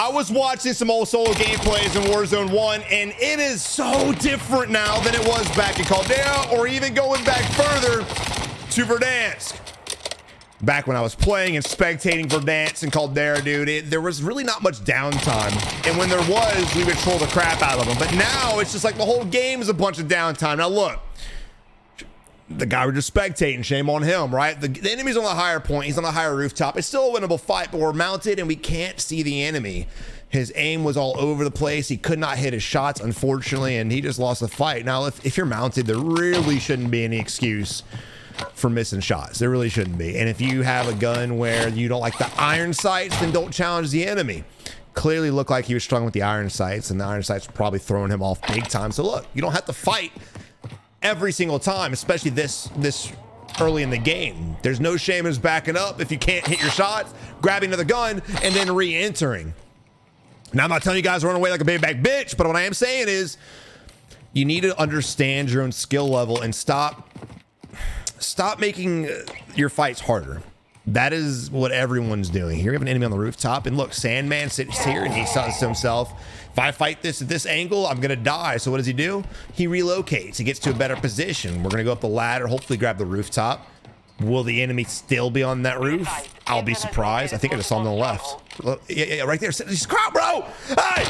I was watching some old solo gameplays in Warzone 1, and it is so different now than it was back in Caldera, or even going back further to Verdansk. Back when I was playing and spectating Verdansk and Caldera, dude, there was really not much downtime. And when there was, we would troll the crap out of them. But now it's just like the whole game is a bunch of downtime. Now look, the guy we're just spectating, shame on him, right? The enemy's on the higher point. He's on the higher rooftop. It's still a winnable fight, but we're mounted and we can't see the enemy. His aim was all over the place. He could not hit his shots, unfortunately, and he just lost the fight. Now, if you're mounted, there really shouldn't be any excuse for missing shots. There really shouldn't be. And if you have a gun where you don't like the iron sights, then don't challenge the enemy. Clearly looked like he was struggling with the iron sights, and the iron sights were probably throwing him off big time. So look, you don't have to fight every single time, especially this early in the game. There's no shame in backing up if you can't hit your shots, grabbing another gun, and then re-entering. Now, I'm not telling you guys to run away like a baby back bitch, but what I am saying is you need to understand your own skill level and stop making your fights harder. That is what everyone's doing. Here we have an enemy on the rooftop, and look, Sandman sits here and he says to himself, if I fight this at this angle, I'm gonna die. So what does he do? He relocates. He gets to a better position. We're gonna go up the ladder, hopefully grab the rooftop. Will the enemy still be on that roof? I'll be surprised. I think I just saw him on the left. Look, yeah, right there. He's crowd, bro. Hey!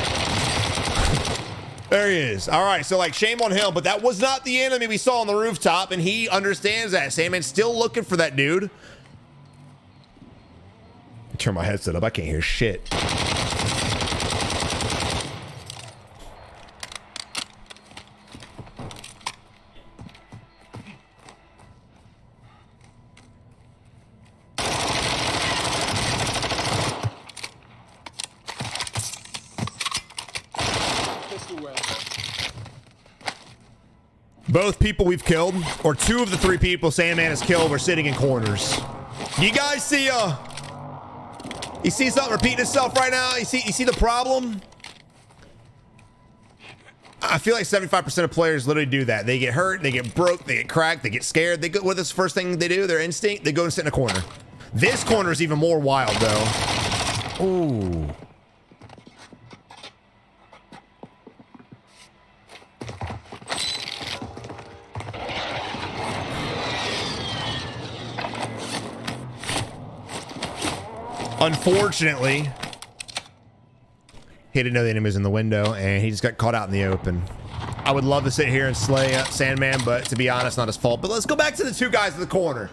There he is. All right, so like shame on him, but that was not the enemy we saw on the rooftop, and he understands that. Sandman's still looking for that dude. Turn my headset up. I can't hear shit. Both people we've killed, or two of the three people Sandman has killed, were sitting in corners. You guys see you see something repeating itself right now? You see the problem? I feel like 75% of players literally do that. They get hurt, they get broke, they get cracked, they get scared. They go, what is the first thing they do? Their instinct, they go and sit in a corner. This corner is even more wild though. Ooh. Unfortunately, he didn't know the enemy was in the window, and he just got caught out in the open. I would love to sit here and slay Sandman, but to be honest, not his fault. But let's go back to the two guys in the corner.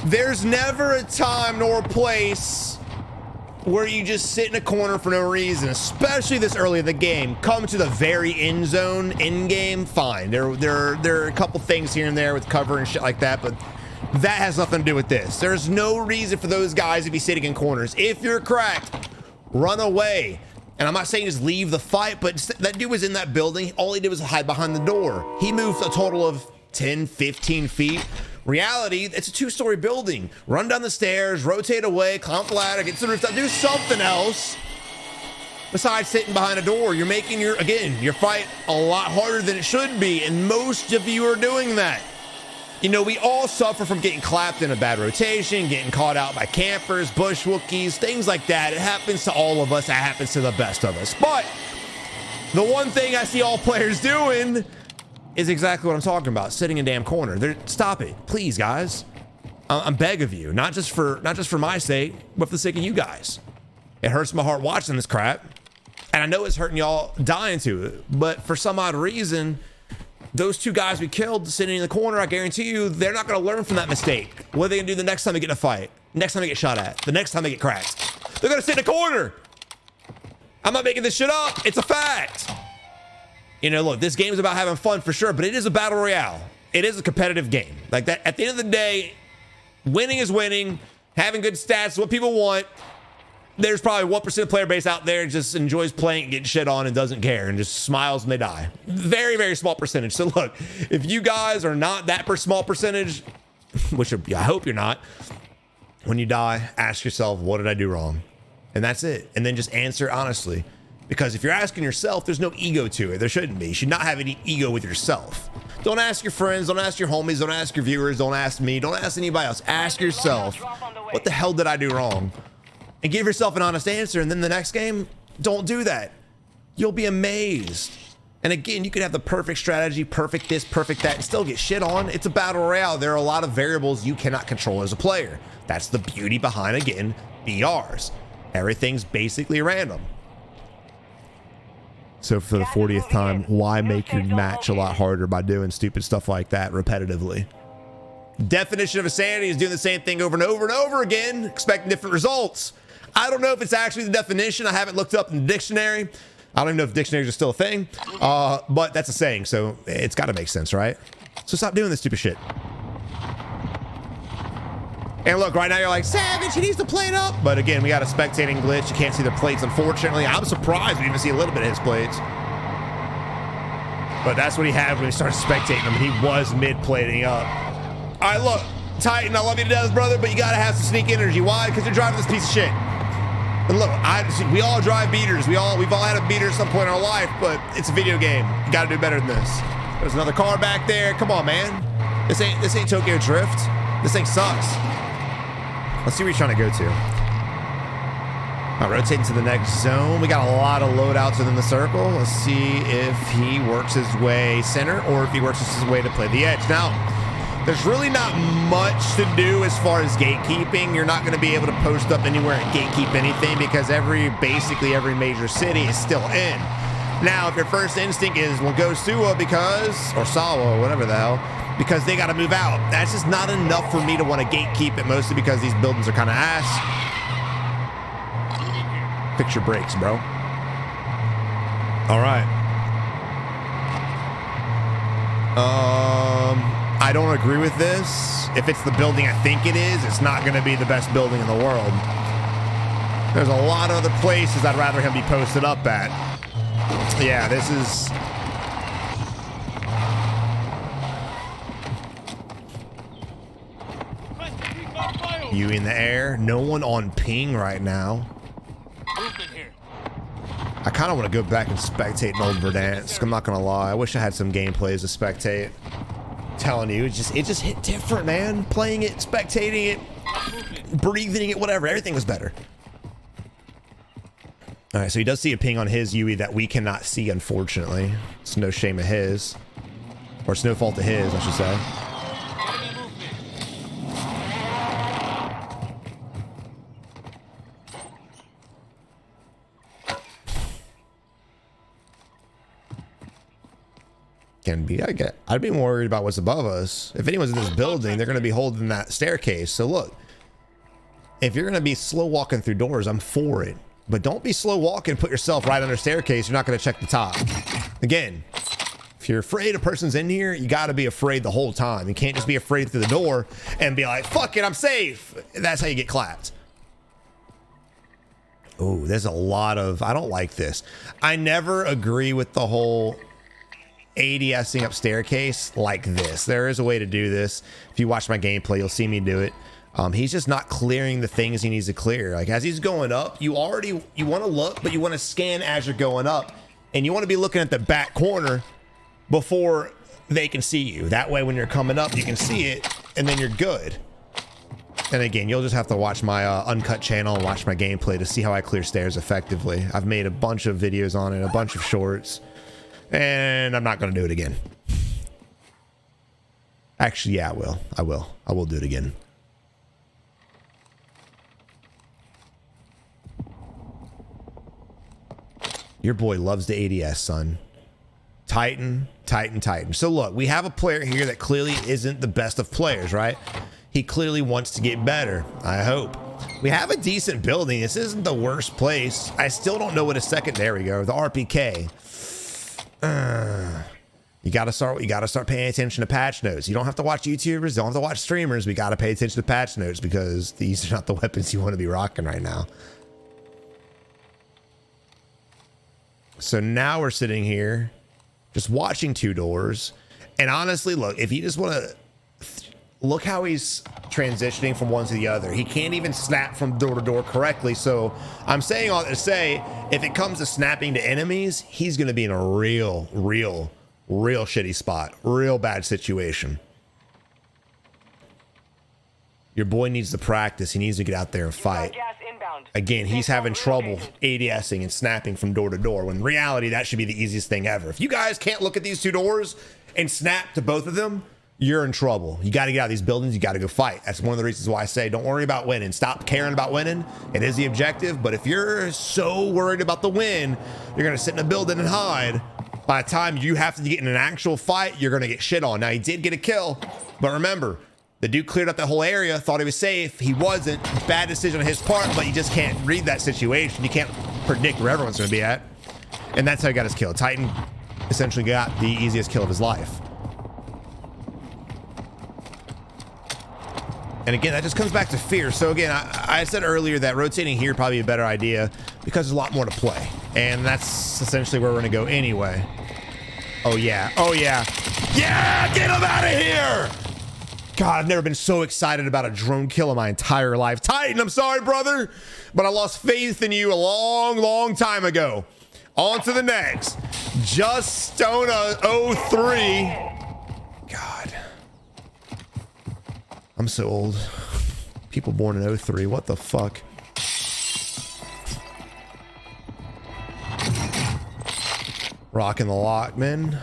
There's never a time nor a place where you just sit in a corner for no reason, especially this early in the game. Come to the very end zone, Endgame, fine. There are a couple things here and there with cover and shit like that, but that has nothing to do with this. There's no reason for those guys to be sitting in corners. If you're cracked, run away. And I'm not saying just leave the fight, but that dude was in that building. All he did was hide behind the door. He moved a total of 10, 15 feet. Reality, it's a two-story building. Run down the stairs, rotate away, climb the ladder, get to the rooftop, do something else besides sitting behind a door. You're making your fight a lot harder than it should be, and most of you are doing that. You know, we all suffer from getting clapped in a bad rotation, getting caught out by campers, bush Wookiees, things like that. It happens to all of us. It happens to the best of us. But the one thing I see all players doing is exactly what I'm talking about, sitting in a damn corner. Stop it, please, guys. I'm begging of you, not just for my sake, but for the sake of you guys. It hurts my heart watching this crap, and I know it's hurting y'all dying to it, but for some odd reason, those two guys we killed sitting in the corner, I guarantee you, they're not going to learn from that mistake. What are they going to do the next time they get in a fight? Next time they get shot at? The next time they get cracked? They're going to sit in a corner. I'm not making this shit up. It's a fact. You know, look, this game is about having fun for sure, but it is a battle royale. It is a competitive game. Like that, at the end of the day, winning is winning. Having good stats is what people want. There's probably 1% of player base out there and just enjoys playing, getting shit on, and doesn't care and just smiles when they die. Very, very small percentage. So look, if you guys are not that small percentage, which I hope you're not, when you die, ask yourself, what did I do wrong? And that's it. And then just answer honestly. Because if you're asking yourself, there's no ego to it. There shouldn't be. You should not have any ego with yourself. Don't ask your friends, don't ask your homies, don't ask your viewers, don't ask me, don't ask anybody else. Ask yourself, what the hell did I do wrong? and give yourself an honest answer. And then the next game, don't do that. You'll be amazed. And again, you could have the perfect strategy, perfect this, perfect that, and still get shit on. It's a battle royale. There are a lot of variables you cannot control as a player. That's the beauty behind, again, BRs. Everything's basically random. So for the 40th time, why make your match a lot harder by doing stupid stuff like that repetitively? Definition of insanity is doing the same thing over and over and over again, expecting different results. I don't know if it's actually the definition. I haven't looked up in the dictionary. I don't even know if dictionaries are still a thing, but that's a saying, so it's got to make sense, right? So stop doing this stupid shit. And look, right now you're like, Savage, he needs to plate up. But again, we got a spectating glitch. You can't see the plates, unfortunately. I'm surprised we even see a little bit of his plates. But that's what he had when he started spectating him. He was mid-plating up. All right, look, Titan, I love you to death, brother, but you got to have some sneak energy. Why? Because you're driving this piece of shit. And look, we all drive beaters. We've all had a beater at some point in our life, but it's a video game. You got to do better than this. There's another car back there. Come on, man. This ain't Tokyo Drift. This thing sucks. Let's see where he's trying to go to. All right, rotating to the next zone. We got a lot of loadouts within the circle. Let's see if he works his way center or if he works his way to play the edge. Now, there's really not much to do as far as gatekeeping. You're not going to be able to post up anywhere and gatekeep anything because basically every major city is still in. Now, if your first instinct is, well, go Suwa or Sawa, whatever the hell, because they got to move out. That's just not enough for me to want to gatekeep it, mostly because these buildings are kind of ass. Fix your brakes, bro. All right. I don't agree with this. If it's the building I think it is, it's not going to be the best building in the world. There's a lot of other places I'd rather him be posted up at. Yeah, this is... You in the air. No one on ping right now. I kind of want to go back and spectate an old Verdansk. I'm not going to lie. I wish I had some gameplays to spectate. I'm telling you, it just hit different, man. Playing it, spectating it, breathing it, whatever. Everything was better. All right, so he does see a ping on his UE that we cannot see, unfortunately. It's no shame of his. Or it's no fault of his, I should say. I'd be more worried about what's above us. If anyone's in this building, they're going to be holding that staircase. So look, if you're going to be slow walking through doors, I'm for it. But don't be slow walking, put yourself right under staircase. You're not going to check the top. Again, if you're afraid a person's in here, you got to be afraid the whole time. You can't just be afraid through the door and be like, fuck it, I'm safe. That's how you get clapped. Oh, there's a lot of, I don't like this. I never agree with the whole ADSing up staircase like this. There is a way to do this. If you watch my gameplay, you'll see me do it. He's just not clearing the things he needs to clear. Like as he's going up, you want to look, but you want to scan as you're going up, and you want to be looking at the back corner before they can see you. That way, when you're coming up, you can see it, and then you're good. And again, you'll just have to watch my uncut channel and watch my gameplay to see how I clear stairs effectively. I've made a bunch of videos on it, a bunch of shorts. And I'm not going to do it again. Actually, yeah, I will do it again. Your boy loves the ADS, son. Titan. So look, we have a player here that clearly isn't the best of players, right? He clearly wants to get better, I hope. We have a decent building. This isn't the worst place. I still don't know what a second, there we go, the RPK. You gotta start paying attention to patch notes. You don't have to watch YouTubers, don't have to watch streamers. We gotta pay attention to patch notes because these are not the weapons you want to be rocking right now. So now we're sitting here just watching two doors, and honestly, look, if you just want to look how he's transitioning from one to the other. He can't even snap from door to door correctly. So I'm saying all that to say, if it comes to snapping to enemies, he's going to be in a real shitty spot. Real bad situation. Your boy needs to practice. He needs to get out there and fight. Again, he's having trouble ADSing and snapping from door to door, when in reality, that should be the easiest thing ever. If you guys can't look at these two doors and snap to both of them, you're in trouble. You got to get out of these buildings. You got to go fight. That's one of the reasons why I say don't worry about winning. Stop caring about winning. It is the objective. But if you're so worried about the win, you're going to sit in a building and hide. By the time you have to get in an actual fight, you're going to get shit on. Now, he did get a kill. But remember, the dude cleared up that whole area, thought he was safe. He wasn't. Bad decision on his part, but you just can't read that situation. You can't predict where everyone's going to be at. And that's how he got his kill. Titan essentially got the easiest kill of his life. And again, that just comes back to fear. So again, I said earlier that rotating here probably a better idea because there's a lot more to play. And that's essentially where we're going to go anyway. Oh, yeah. Oh, yeah. Yeah! Get him out of here! God, I've never been so excited about a drone kill in my entire life. Titan, I'm sorry, brother, but I lost faith in you a long, long time ago. On to the next. Just Stona 03. God. I'm so old. People born in 03. What the fuck? Rocking the Lockman.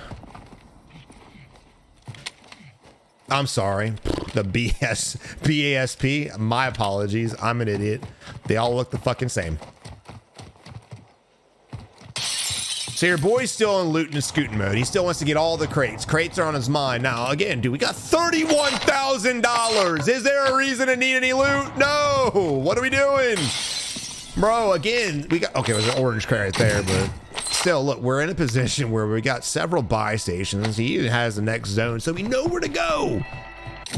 I'm sorry. The BASP. My apologies. I'm an idiot. They all look the fucking same. So your boy's still in looting and scooting mode. He still wants to get all the crates. Crates are on his mind. Now, again, dude, we got $31,000. Is there a reason to need any loot? No. What are we doing? Bro, again, we got... Okay, there's an orange crate right there, but still, look, we're in a position where we got several buy stations. He even has the next zone, so we know where to go.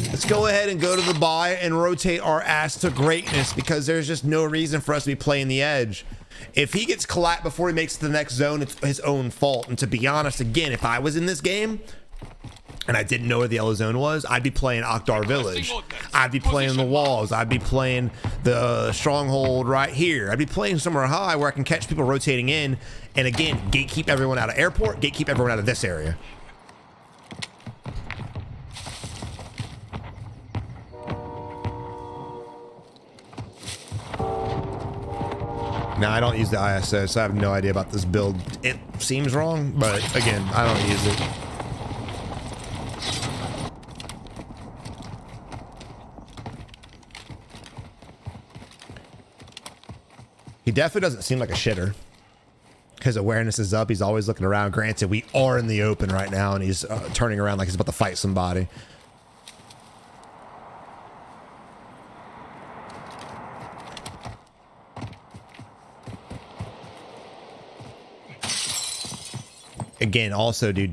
Let's go ahead and go to the buy and rotate our ass to greatness because there's just no reason for us to be playing the edge. If he gets collapsed before he makes it to the next zone, it's his own fault. And to be honest, again, if I was in this game and I didn't know where the yellow zone was, I'd be playing Oktar Village. I'd be playing the walls. I'd be playing the stronghold right here. I'd be playing somewhere high where I can catch people rotating in. And again, gatekeep everyone out of airport, gatekeep everyone out of this area. Now, I don't use the ISO, so I have no idea about this build. It seems wrong, but again, I don't use it. He definitely doesn't seem like a shitter. His awareness is up. He's always looking around. Granted, we are in the open right now, and he's turning around like he's about to fight somebody. Again, also, dude,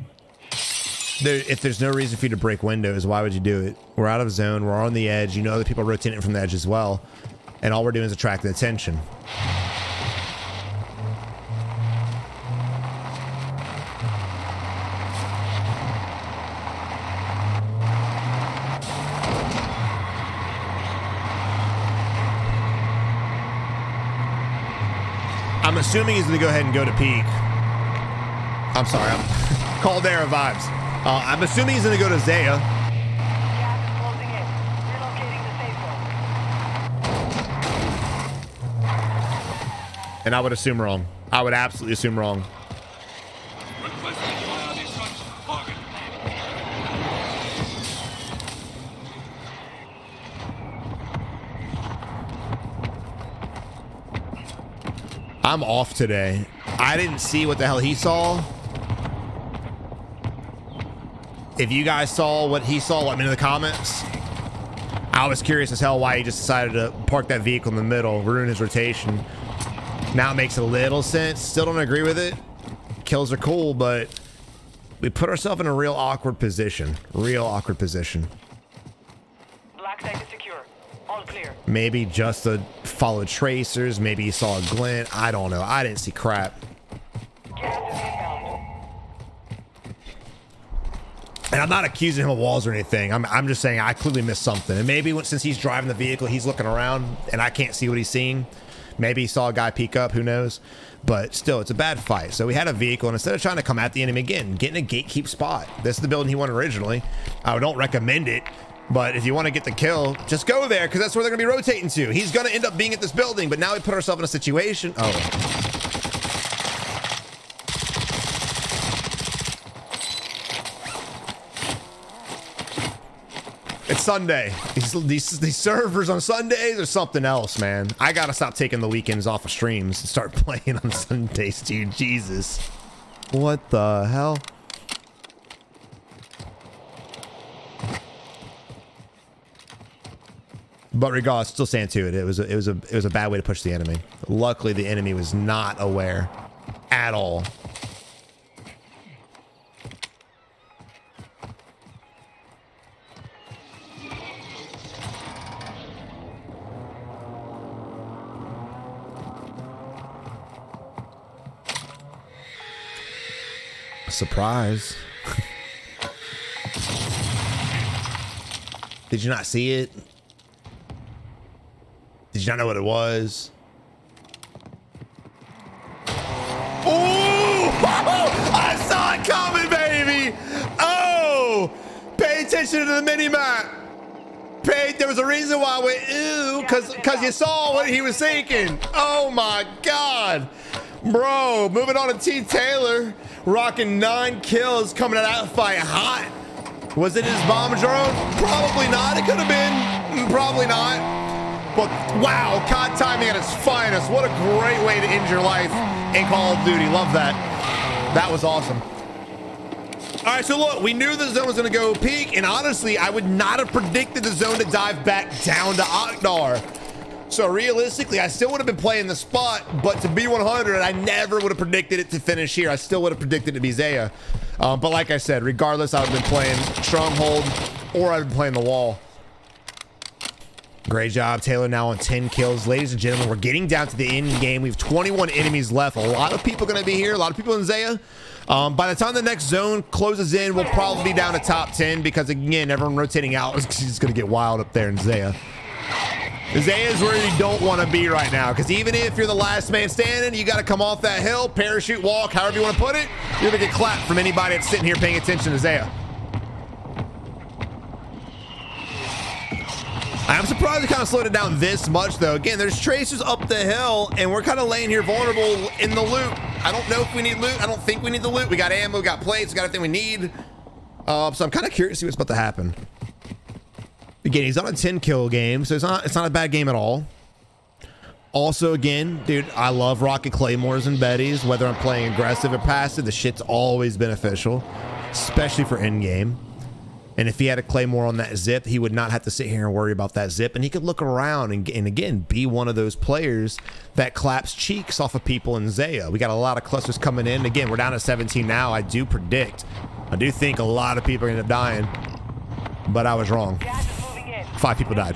if there's no reason for you to break windows, why would you do it? We're out of zone. We're on the edge. You know that people are rotating from the edge as well. And all we're doing is attracting attention. I'm assuming he's going to go ahead and go to peak. I'm sorry, I'm Cold Air vibes. I'm assuming he's going to go to Zaya. Gas closing in. Relocating the safe zone. And I would assume wrong. I would absolutely assume wrong. I'm off today. I didn't see what the hell he saw. If you guys saw what he saw, let me know in the comments. I was curious as hell why he just decided to park that vehicle in the middle, ruin his rotation. Now it makes a little sense. Still don't agree with it. Kills are cool, but we put ourselves in a real awkward position. Real awkward position. Black site is secure. All clear. Maybe just to follow tracers. Maybe he saw a glint. I don't know. I didn't see crap. Gas is inbound. And I'm not accusing him of walls or anything. I'm just saying I clearly missed something. And maybe since he's driving the vehicle, he's looking around and I can't see what he's seeing. Maybe he saw a guy peek up, who knows? But still, it's a bad fight. So we had a vehicle, and instead of trying to come at the enemy again, get in a gatekeep spot. This is the building he won originally. I don't recommend it. But if you want to get the kill, just go there, because that's where they're going to be rotating to. He's going to end up being at this building, but now we put ourselves in a situation. Oh. It's Sunday. These servers on Sundays are something else, man. I gotta stop taking the weekends off of streams and start playing on Sundays, dude. Jesus. What the hell? But regardless, still stand to it. It was a bad way to push the enemy. Luckily, the enemy was not aware at all. Surprise. Did you not see it? Did you not know what it was? Oh! I saw it coming, baby! Oh! Pay attention to the mini-map. There was a reason why I went, ew, because you saw what he was thinking. Oh my God. Bro, moving on to T. Taylor, rocking 9 kills, coming out of that fight hot. Was it his bomb drone? Probably not. It could have been. Probably not. But wow, COD timing at its finest. What a great way to end your life in Call of Duty. Love that. That was awesome. All right, so look, we knew the zone was going to go peak, and honestly, I would not have predicted the zone to dive back down to Akhdar. So realistically, I still would have been playing the spot, but to be 100, I never would have predicted it to finish here. I still would have predicted it to be Zaya. But like I said, regardless, I would have been playing Stronghold or I've been playing the wall. Great job, Taylor, now on 10 kills. Ladies and gentlemen, we're getting down to the end game. We have 21 enemies left. A lot of people going to be here. A lot of people in Zaya. By the time the next zone closes in, we'll probably be down to top 10 because, again, everyone rotating out is just going to get wild up there in Zaya. Zaya is where you don't want to be right now, because even if you're the last man standing, you got to come off that hill, parachute walk, however you want to put it. You're going to get clapped from anybody that's sitting here paying attention to Zaya. I'm surprised they kind of slowed it down this much, though. Again, there's tracers up the hill, and we're kind of laying here vulnerable in the loot. I don't know if we need loot. I don't think we need the loot. We got ammo, we got plates, we got everything we need. So I'm kind of curious to see what's about to happen. Again, he's on a 10 kill game, so it's not a bad game at all. Also, again, dude, I love rocket claymores and Bettys. Whether I'm playing aggressive or passive, the shit's always beneficial, especially for endgame. And if he had a claymore on that zip, he would not have to sit here and worry about that zip, and he could look around and again be one of those players that claps cheeks off of people in Zaya. We got a lot of clusters coming in. Again, we're down to 17 now. I do think a lot of people are gonna end up dying, but I was wrong. 5 people died.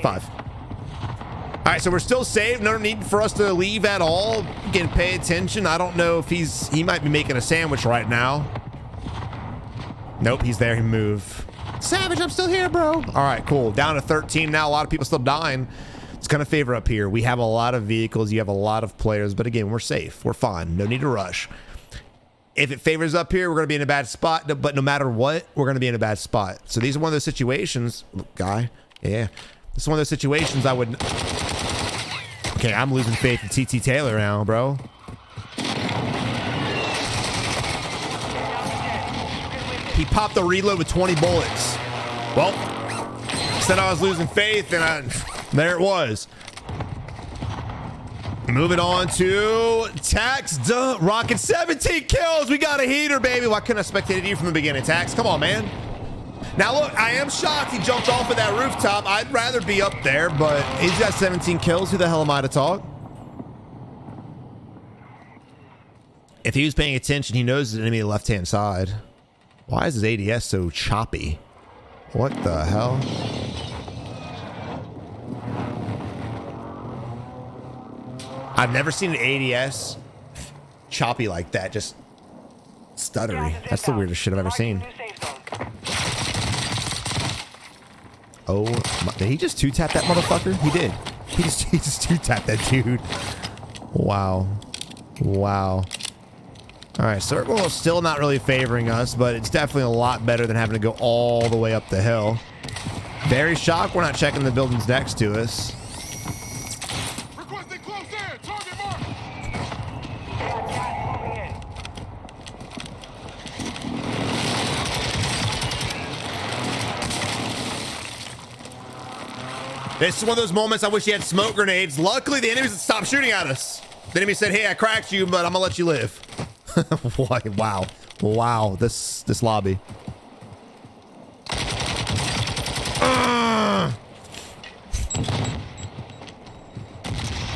5. All right, so we're still saved. No need for us to leave at all. Again, pay attention. I don't know if he might be making a sandwich right now. Nope, he's there. He moved. Savage, I'm still here, bro. All right, cool. Down to 13 now. A lot of people still dying. It's gonna favor up here. We have a lot of vehicles. You have a lot of players, but again, we're safe. We're fine. No need to rush. If it favors up here, we're going to be in a bad spot, but no matter what, we're going to be in a bad spot. So these are one of those situations, guy. Yeah. This is one of those situations I would... Okay, I'm losing faith in TT Taylor now, bro. He popped the reload with 20 bullets. Well, said I was losing faith, and there it was. Moving on to Tax, rocking 17 kills. We got a heater, baby. Why couldn't I spectate you from the beginning, Tax? Come on, man. Now, look, I am shocked he jumped off of that rooftop. I'd rather be up there, but he's got 17 kills. Who the hell am I to talk? If he was paying attention, he knows the enemy on the left-hand side. Why is his ADS so choppy? What the hell? I've never seen an ADS choppy like that, just stuttery. That's the weirdest shit I've ever seen. Oh, did he just two-tap that motherfucker? He did. He just two-tapped that dude. Wow. Wow. All right, circle is still not really favoring us, but it's definitely a lot better than having to go all the way up the hill. Very shocked we're not checking the buildings next to us. Requesting close air. Target mark. Gas moving in. This is one of those moments I wish he had smoke grenades. Luckily, the enemies stopped shooting at us. The enemy said, hey, I cracked you, but I'm gonna let you live. Wow. Wow, this lobby.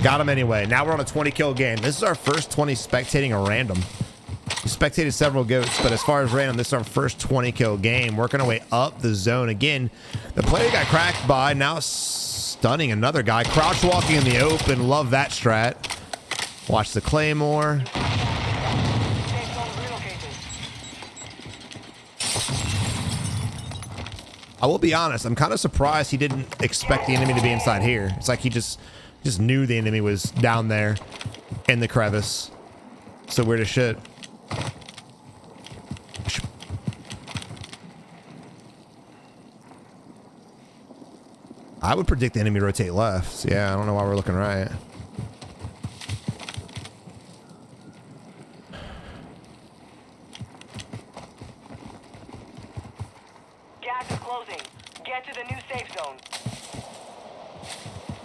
Got him anyway. Now we're on a 20 kill game. This is our first 20 spectating a random. We spectated several goats, but as far as random, this is our first 20 kill game. Working our way up the zone. Again, the player got cracked by, now stunning another guy. Crouch walking in the open. Love that strat. Watch the Claymore. Safe zone relocated. I will be honest, I'm kind of surprised he didn't expect the enemy to be inside here. It's like he just knew the enemy was down there in the crevice. So weird as shit. I would predict the enemy rotate left. Yeah, I don't know why we're looking right. Gas is closing. Get to the new safe zone.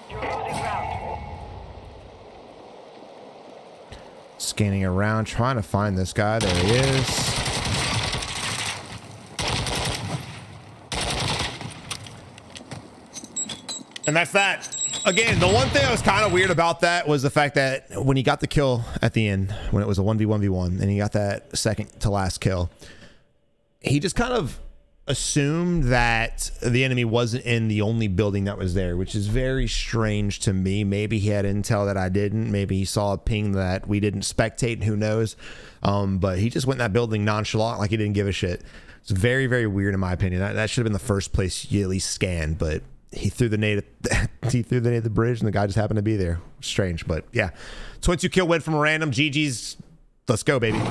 You're losing ground. Scanning around, trying to find this guy. There he is. And that's that. Again, the one thing that was kind of weird about that was the fact that when he got the kill at the end, when it was a 1v1v1, and he got that second to last kill, he just kind of assumed that the enemy wasn't in the only building that was there, which is very strange to me. Maybe he had intel that I didn't. Maybe he saw a ping that we didn't spectate, who knows. But he just went in that building nonchalant, like he didn't give a shit. It's very, very weird in my opinion. That should have been the first place you at least scanned, but he threw the nade at the bridge and the guy just happened to be there. Strange, but yeah. 22 kill win from a random. GG's. Let's go, baby.